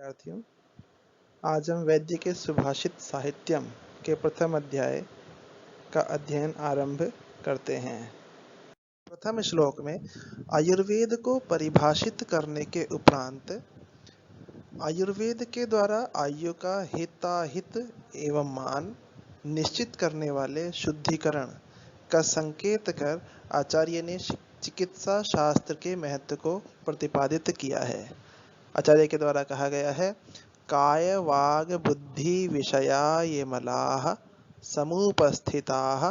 विद्यार्थियों, आज हम वैद्य के सुभाषित साहित्यम के प्रथम अध्याय का अध्ययन आरंभ करते हैं। प्रथम श्लोक में आयुर्वेद को परिभाषित करने के उपरांत आयुर्वेद के द्वारा आयु का हिताहित एवं मान निश्चित करने वाले शुद्धिकरण का संकेत कर आचार्य ने चिकित्सा शास्त्र के महत्व को प्रतिपादित किया है। आचार्य के द्वारा कहा गया है, काय वाग बुद्धि विषया ये मलाः समुपस्थिताः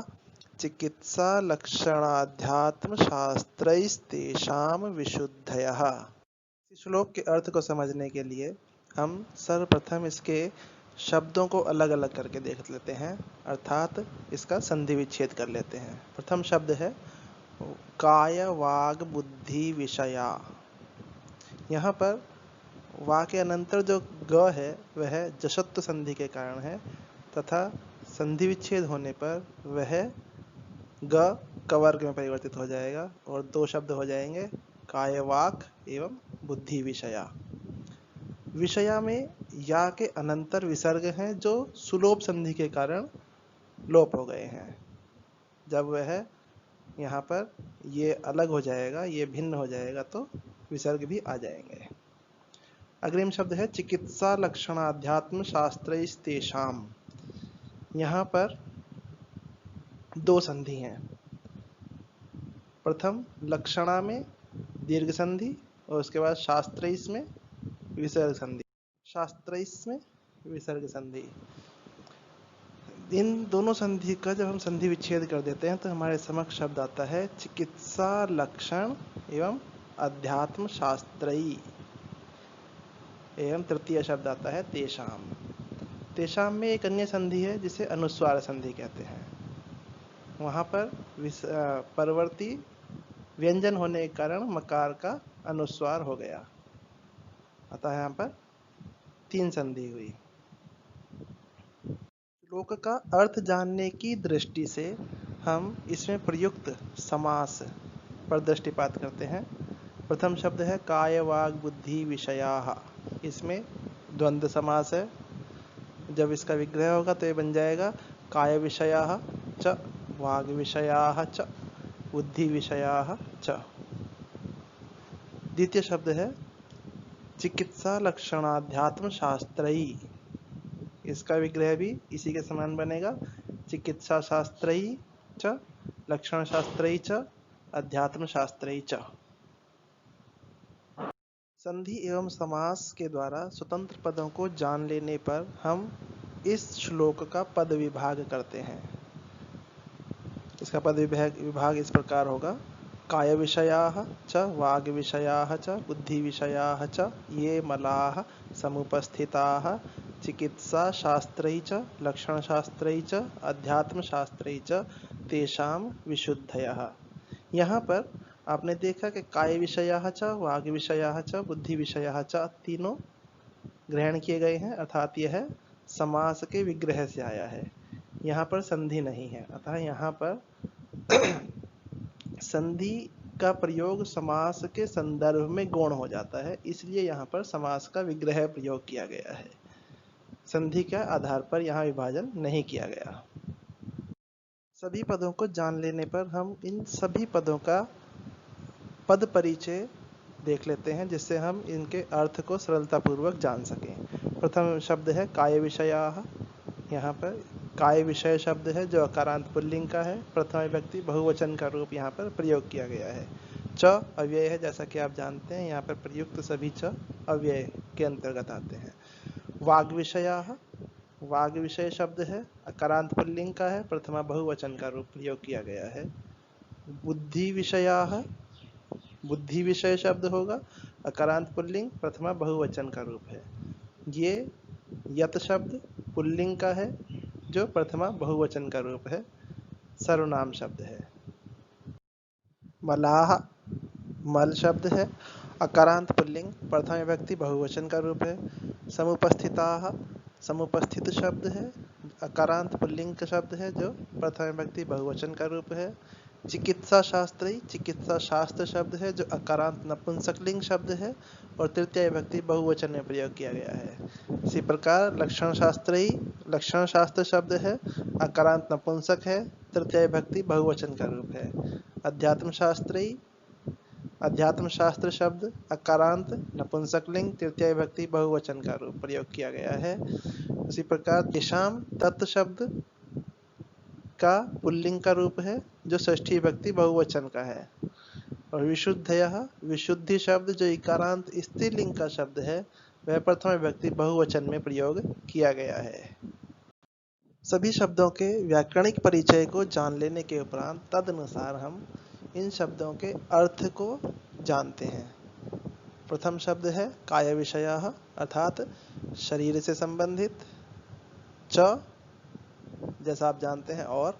चिकित्सा लक्षणाध्यात्म शास्त्रैस्तेषां विशुद्धयः। इस श्लोक के अर्थ को समझने के लिए हम सर्वप्रथम इसके शब्दों को अलग अलग करके देख लेते हैं, अर्थात इसका संधि विच्छेद कर लेते हैं। प्रथम शब्द है काय वाग बुद्धि विषया। यहाँ पर वा के अनंतर जो ग है वह जशत्व संधि के कारण है तथा संधि विच्छेद होने पर वह ग कवर्ग में परिवर्तित हो जाएगा और दो शब्द हो जाएंगे काय वाक एवं बुद्धि विषया। विषया में या के अनंतर विसर्ग हैं जो सुलोप संधि के कारण लोप हो गए हैं। जब वह यहाँ पर ये अलग हो जाएगा, ये भिन्न हो जाएगा तो विसर्ग भी आ जाएंगे। अग्रिम शब्द है चिकित्सा लक्षणाध्यात्म शास्त्रैस्तेषां। यहाँ पर दो संधि हैं। प्रथम लक्षणा में दीर्घ संधि और उसके बाद शास्त्रैस में विसर्ग संधि। शास्त्रैस में विसर्ग संधि। इन दोनों संधि का जब हम संधि विच्छेद कर देते हैं तो हमारे समक्ष शब्द आता है चिकित्सा लक्षण एवं अध्यात्म शास्त्रई एवं तृतीय शब्द आता है तेषाम। तेषाम में एक अन्य संधि है जिसे अनुस्वार संधि कहते हैं। वहाँ पर परवर्ती व्यंजन होने के कारण मकार का अनुस्वार हो गया, अतः यहाँ पर तीन संधि हुई। श्लोक का अर्थ जानने की दृष्टि से हम इसमें प्रयुक्त समास पर दृष्टिपात करते हैं। प्रथम शब्द है काय वाग बुद्धि विषयाः। इसमें द्वंद्व समास है। जब इसका विग्रह होगा तो ये बन जाएगा काय विषयाः च वाग विषयाः च बुद्धि विषयाः च। द्वितीय शब्द है चिकित्सा लक्षणाध्यात्म शास्त्रई। इसका विग्रह भी इसी के समान बनेगा चिकित्सा शास्त्रई च लक्षण शास्त्रई च अध्यात्म शास्त्रई च। संधि एवं समास के द्वारा स्वतंत्र पदों को जान लेने पर हम इस श्लोक का पद विभाग करते हैं। इसका पद विभाग इस प्रकार होगा काय विषयाः च वाग विषयाः च बुद्धि विषयाः च ये मलाः समुपस्थिताः चिकित्सा शास्त्रै च लक्षण शास्त्रै च अध्यात्म शास्त्रै च तेषां विशुद्धयः। यहाँ पर आपने देखा कि काय विषयाः च वाग विषयाः च बुद्धि विषयाः च तीनों ग्रहण किए गए हैं, अर्थात यह समास के विग्रह से आया है। यहाँ पर संधि नहीं है, अतः यहाँ पर संधि का प्रयोग समास के संदर्भ में गौण हो जाता है, इसलिए यहाँ पर समास का विग्रह प्रयोग किया गया है। संधि के आधार पर यहाँ विभाजन नहीं किया गया। सभी पदों को जान लेने पर हम इन सभी पदों का पद परिचय देख लेते हैं, जिससे हम इनके अर्थ को सरलतापूर्वक जान सकें। प्रथम शब्द है काय विषयाः। यहाँ पर काय विषय शब्द है जो अकारांत पुल्लिंग का है। प्रथम विभक्ति बहुवचन का रूप यहाँ पर प्रयोग किया गया है। च अव्यय है, जैसा कि आप जानते हैं यहाँ पर प्रयुक्त सभी च अव्यय के अंतर्गत आते हैं। वाग विषयाः, वाग विषय शब्द है, अकारांत पुल्लिंग का है, प्रथमा बहुवचन का रूप प्रयोग किया गया है। बुद्धि विषयाः, बुद्धि विषय शब्द होगा, अकारांत पुल्लिंग, प्रथमा बहुवचन का रूप है। ये यत शब्द पुल्लिंग का है जो प्रथमा बहुवचन का रूप है, सर्वनाम शब्द है। मलाह, मल शब्द है, अकारांत पुल्लिंग, प्रथम विभक्ति बहुवचन का रूप है। समुपस्थिताः, समुपस्थित शब्द है, अकारांत पुल्लिंग का शब्द है जो प्रथम विभक्ति बहुवचन का रूप है। चिकित्सा शास्त्री, चिकित्सा शास्त्र शब्द है जो अकारांत नपुंसकलिंग शब्द है और तृतीय विभक्ति बहुवचन में प्रयोग किया गया है। इसी प्रकार लक्षण शास्त्री, लक्षण शास्त्र शब्द है, अकारांत नपुंसक है, तृतीय विभक्ति बहुवचन का रूप है। अध्यात्म शास्त्री, अध्यात्म शास्त्र शब्द अकारांत नपुंसकलिंग, तृतीय विभक्ति बहुवचन का रूप प्रयोग किया गया है। उसी प्रकार तेषाम, तत् शब्द का पुल्लिंग का रूप है जो षष्ठी विभक्ति बहुवचन का है। और विशुद्धयः, विशुद्धि शब्द जो इकारांत स्त्रीलिंग का शब्द है वह प्रथम विभक्ति बहुवचन में प्रयोग किया गया है। सभी शब्दों के व्याकरणिक परिचय को जान लेने के उपरांत तदनुसार हम इन शब्दों के अर्थ को जानते हैं। प्रथम शब्द है काय विषयः अर्थात शरीर से संबंधित, च जैसा आप जानते हैं, और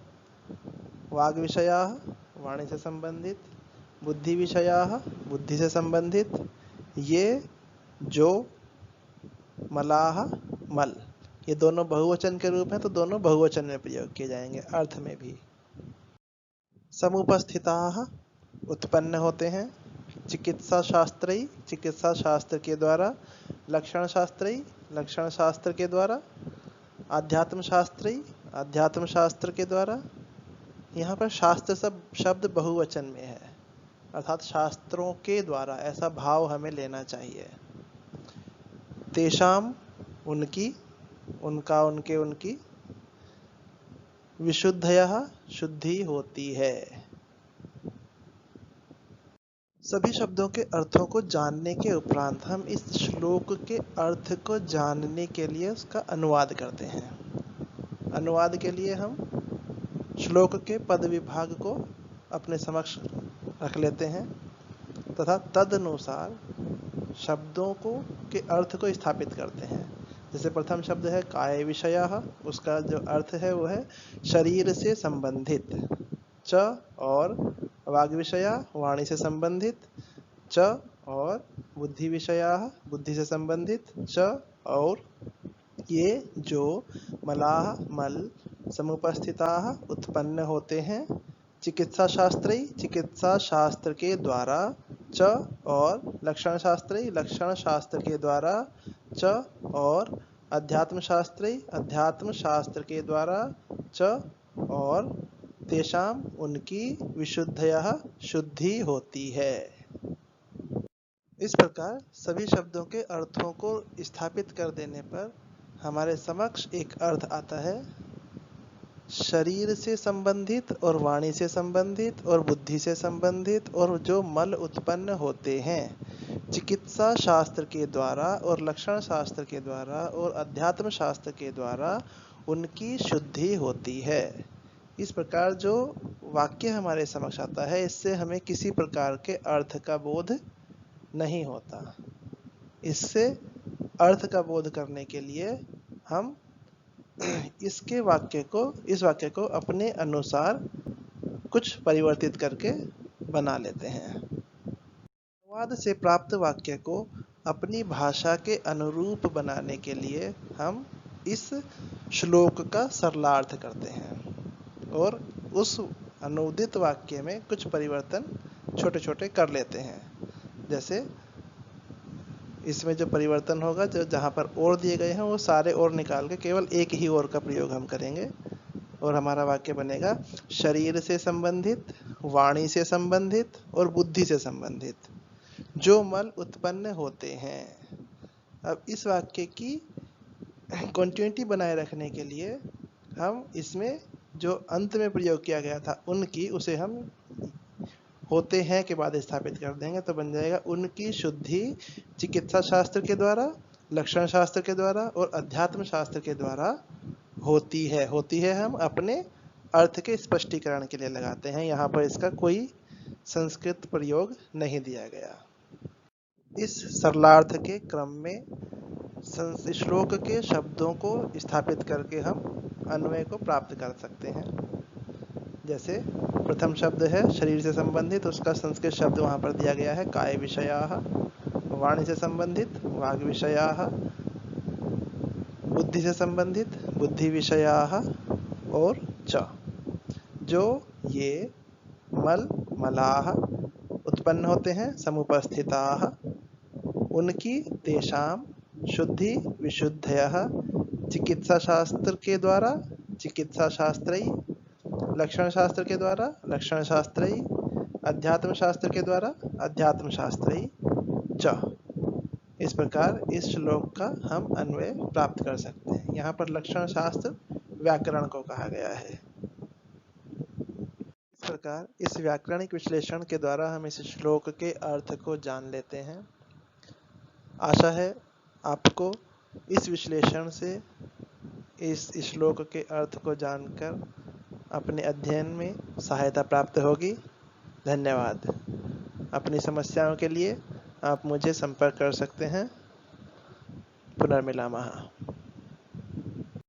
वाग विषयः वाणी से संबंधित, बुद्धि विषयः बुद्धि से संबंधित, ये, जो, मलाह, मल, ये दोनों बहुवचन के रूप हैं तो दोनों बहुवचन में प्रयोग किए जाएंगे अर्थ में भी। समुपस्थिताः उत्पन्न होते हैं, चिकित्सा शास्त्री चिकित्सा शास्त्र के द्वारा, लक्षण शास्त्री लक्षण शास्त्र के द्वारा, आध्यात्म शास्त्री आध्यात्म शास्त्र के द्वारा। यहाँ पर शास्त्र शब्द बहुवचन में है अर्थात शास्त्रों के द्वारा, ऐसा भाव हमें लेना चाहिए। तेषाम उनकी, उनका, उनके, उनकी, विशुद्धयः शुद्धि होती है। सभी शब्दों के अर्थों को जानने के उपरांत हम इस श्लोक के अर्थ को जानने के लिए उसका अनुवाद करते हैं। अनुवाद के लिए हम श्लोक के पद विभाग को अपने समक्ष रख लेते हैं तथा तदनुसार शब्दों को के अर्थ को स्थापित करते हैं। जैसे प्रथम शब्द है काय विषयः, उसका जो अर्थ है वो है शरीर से संबंधित, च और वाग विषया वाणी से संबंधित, च और बुद्धि विषया बुद्धि से संबंधित, च और ये, जो, मलाह मल, समुपस्थिताः उत्पन्न होते हैं, चिकित्सा शास्त्री चिकित्सा शास्त्र के द्वारा, च और लक्षण शास्त्री लक्षण शास्त्र के द्वारा, च और अध्यात्म शास्त्री अध्यात्म शास्त्र के द्वारा, च और तेषाम उनकी विशुद्धयः शुद्धि होती है। इस प्रकार सभी शब्दों के अर्थों को स्थापित कर देने पर हमारे समक्ष एक अर्थ आता है शरीर से संबंधित और वाणी से संबंधित और बुद्धि से संबंधित और जो मल उत्पन्न होते हैं चिकित्सा शास्त्र के द्वारा और लक्षण शास्त्र के द्वारा और अध्यात्म शास्त्र के द्वारा उनकी शुद्धि होती है। इस प्रकार जो वाक्य हमारे समक्ष आता है इससे हमें किसी प्रकार के अर्थ का बोध नहीं होता। इससे अर्थ का बोध करने के लिए हम इस वाक्य को अपने अनुसार कुछ परिवर्तित करके बना लेते हैं। अनुवाद से प्राप्त वाक्य को अपनी भाषा के अनुरूप बनाने के लिए हम इस श्लोक का सरलार्थ करते हैं और उस अनुदित वाक्य में कुछ परिवर्तन छोटे छोटे कर लेते हैं। जैसे इसमें जो परिवर्तन होगा, जो जहाँ पर और दिए गए हैं वो सारे और निकाल के केवल एक ही और का प्रयोग हम करेंगे और हमारा वाक्य बनेगा शरीर से संबंधित, वाणी से संबंधित और बुद्धि से संबंधित जो मल उत्पन्न होते हैं। अब इस वाक्य की कंटिन्यूटी बनाए रखने के लिए हम इसमें जो अंत में प्रयोग किया गया था उनकी, उसे हम होते हैं के बाद स्थापित कर देंगे तो बन जाएगा उनकी शुद्धि चिकित्सा शास्त्र के द्वारा, लक्षण शास्त्र के द्वारा और अध्यात्म शास्त्र के द्वारा होती है। होती है हम अपने अर्थ के स्पष्टीकरण के लिए लगाते हैं, यहाँ पर इसका कोई संस्कृत प्रयोग नहीं दिया गया। इस सरलार्थ के क्रम में श्लोक के शब्दों को स्थापित करके हम अन्वय को प्राप्त कर सकते हैं। जैसे प्रथम शब्द है शरीर से संबंधित, उसका संस्कृत शब्द वहाँ पर दिया गया है काय विषयाः, वाणी से संबंधित वाग विषयाः, बुद्धि से संबंधित बुद्धि विषयाः और च, जो, ये, मल मलाः उत्पन्न होते हैं, समुपस्थिताः उनकी, तेषाम शुद्धि विशुद्धयः चिकित्सा शास्त्र के द्वारा, चिकित्सा शास्त्रई लक्षण शास्त्र के द्वारा, लक्षण शास्त्रई अध्यात्म शास्त्र के द्वारा, अध्यात्म शास्त्रई च। इस प्रकार इस श्लोक का हम अन्वय प्राप्त कर सकते हैं। यहाँ पर लक्षण शास्त्र व्याकरण को कहा गया है। इस प्रकार इस व्याकरणिक विश्लेषण के द्वारा हम इस श्लोक के अर्थ को जान लेते हैं। आशा है आपको इस विश्लेषण से इस श्लोक के अर्थ को जानकर अपने अध्ययन में सहायता प्राप्त होगी। धन्यवाद। अपनी समस्याओं के लिए आप मुझे संपर्क कर सकते हैं। पुनर्मिलामः।